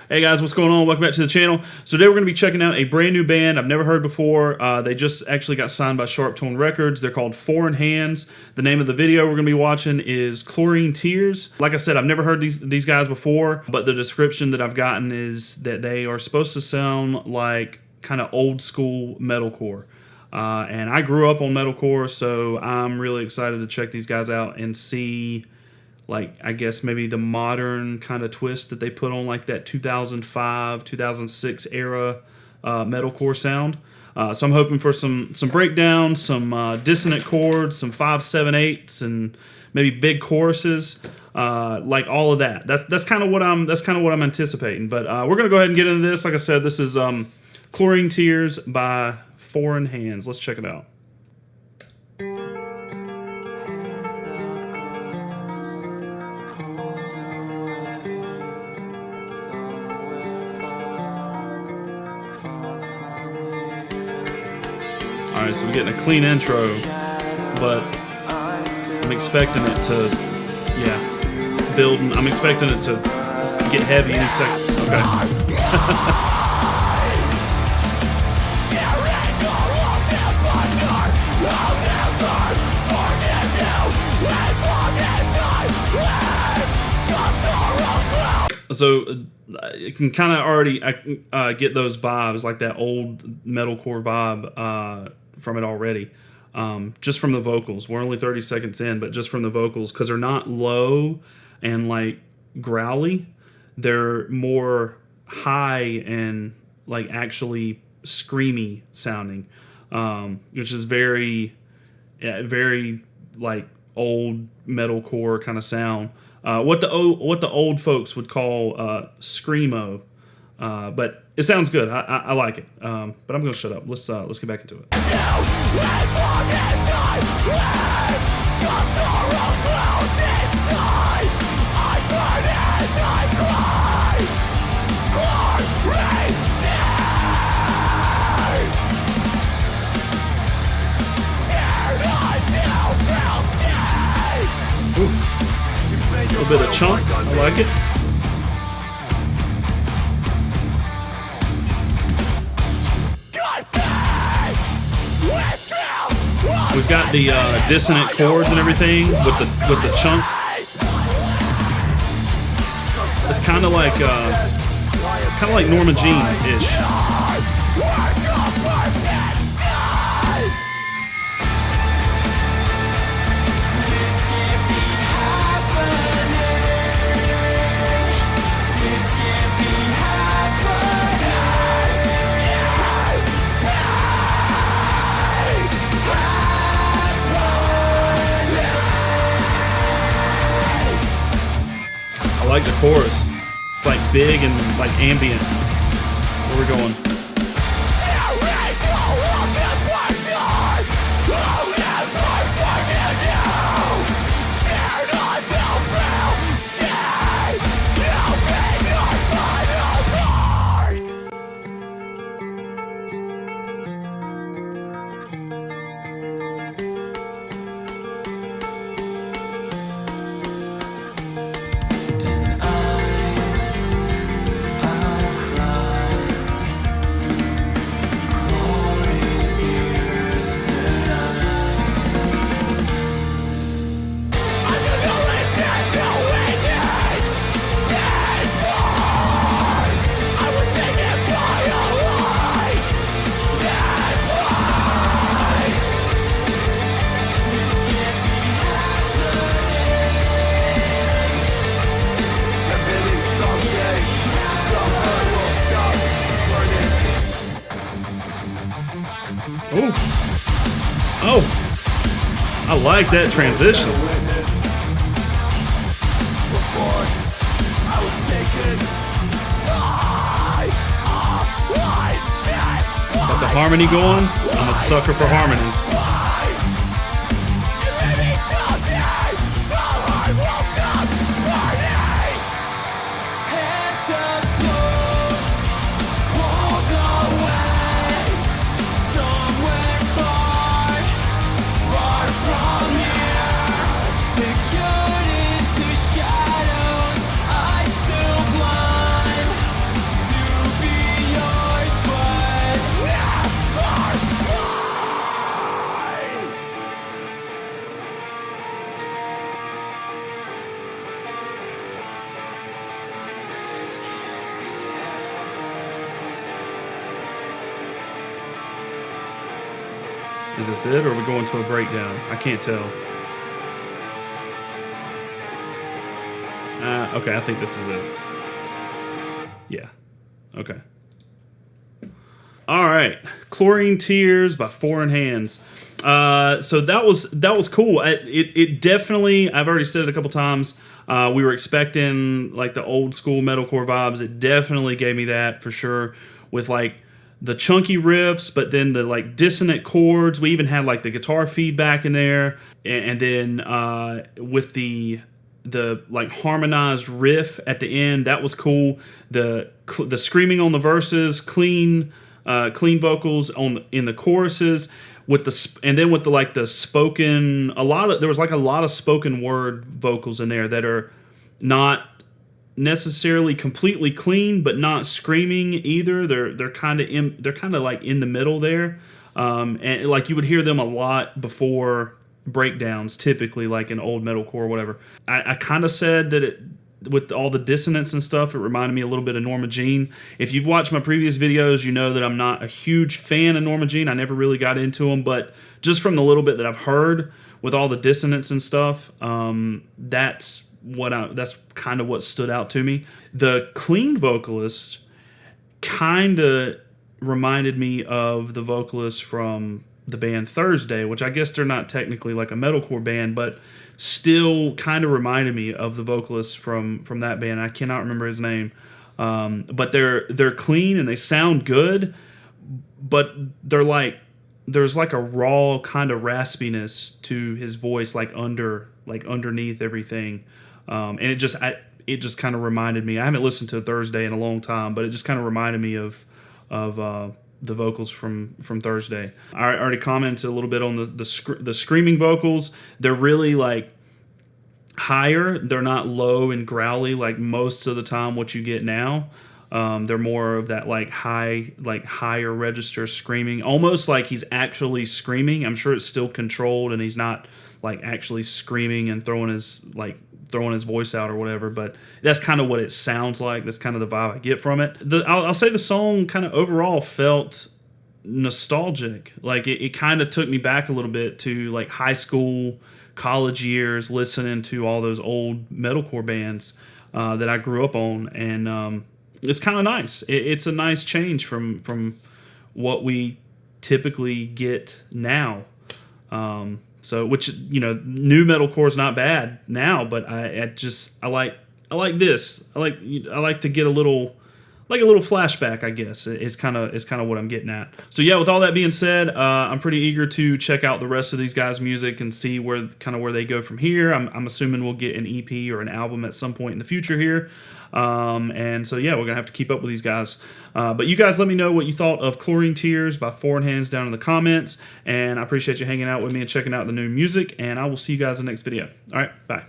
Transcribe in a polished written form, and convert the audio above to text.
Hey guys, what's going on? Welcome back to the channel. So today we're going to be checking out a brand new band I've never heard before. They just actually got signed by Sharptone Records. They're called Foreign Hands. The name of the video we're going to be watching is Chlorine Tears. Like I said, I've never heard these guys before, but the description that I've gotten is that they are supposed to sound like kind of old school metalcore. And I grew up on metalcore, so I'm really excited to check these guys out and see, like, I guess maybe the modern kind of twist that they put on like that 2005, 2006 era metalcore sound. So I'm hoping for some breakdowns, some dissonant chords, some 5/7/8s, and maybe big choruses, like all of that. That's kind of what I'm anticipating. But we're gonna go ahead and get into this. Like I said, this is Chlorine Tears by Foreign Hands. Let's check it out. Alright, so we're getting a clean intro, but I'm expecting it to, build. I'm expecting it to get heavy any second. Okay. So you can kind of already get those vibes, like that old metalcore vibe from it already, just from the vocals. We're only 30 seconds in, but just from the vocals, because they're not low and like growly, they're more high and like actually screamy sounding, which is very like old metalcore kind of sound. What the old folks would call screamo, but it sounds good. I like it. But I'm gonna shut up. Let's get back into it. Oof. A little bit of chunk. I like it. We've got the dissonant chords and everything with the chunk. It's kind of like Norma Jean-ish. I like the chorus. It's like big and like ambient. Where we're going. Oh, I like that transition. Got the harmony going. I'm a sucker for harmonies. Is this it, or are we going to a breakdown? I can't tell. Okay, I think this is it. Yeah. Okay. All right. Chlorine Tears by Foreign Hands. So that was cool. It definitely, I've already said it a couple times. We were expecting like the old school metalcore vibes. It definitely gave me that for sure, with like the chunky riffs, but then the like dissonant chords. We even had like the guitar feedback in there, and then with the like harmonized riff at the end, that was cool. The screaming on the verses, clean vocals in the choruses, and then with the spoken, there was like a lot of spoken word vocals in there that are not necessarily completely clean, but not screaming either. They're kind of like in the middle there, and like you would hear them a lot before breakdowns, typically like in old metalcore or whatever. I kind of said that it, with all the dissonance and stuff, it reminded me a little bit of Norma Jean. If you've watched my previous videos, you know that I'm not a huge fan of Norma Jean. I never really got into them, but just from the little bit that I've heard with all the dissonance and stuff, that's kind of what stood out to me. The clean vocalist kind of reminded me of the vocalist from the band Thursday, which I guess they're not technically like a metalcore band, but still kind of reminded me of the vocalist from that band. I cannot remember his name, but they're clean and they sound good, but there's like a raw kind of raspiness to his voice, like underneath everything, and it just kind of reminded me. I haven't listened to Thursday in a long time, but it just kind of reminded me of the vocals from Thursday. I already commented a little bit on the screaming vocals. They're really like higher. They're not low and growly like most of the time what you get now. They're more of that like higher register screaming, almost like he's actually screaming. I'm sure it's still controlled and he's not like actually screaming and throwing his voice out or whatever, but that's kind of what it sounds like. That's kind of the vibe I get from it. I'll say the song kind of overall felt nostalgic. Like it kind of took me back a little bit to like high school, college years, listening to all those old metalcore bands that I grew up on, and it's kind of nice. It's a nice change from what we typically get now. So, which, you know, new metalcore is not bad now, but I like this. I like to get a little flashback, I guess. Is kind of what I'm getting at. So yeah, with all that being said, I'm pretty eager to check out the rest of these guys' music and see where they go from here. I'm assuming we'll get an EP or an album at some point in the future here. And so yeah, we're gonna have to keep up with these guys. But you guys let me know what you thought of Chlorine Tears by Foreign Hands down in the comments. And I appreciate you hanging out with me and checking out the new music. And I will see you guys in the next video. All right, bye.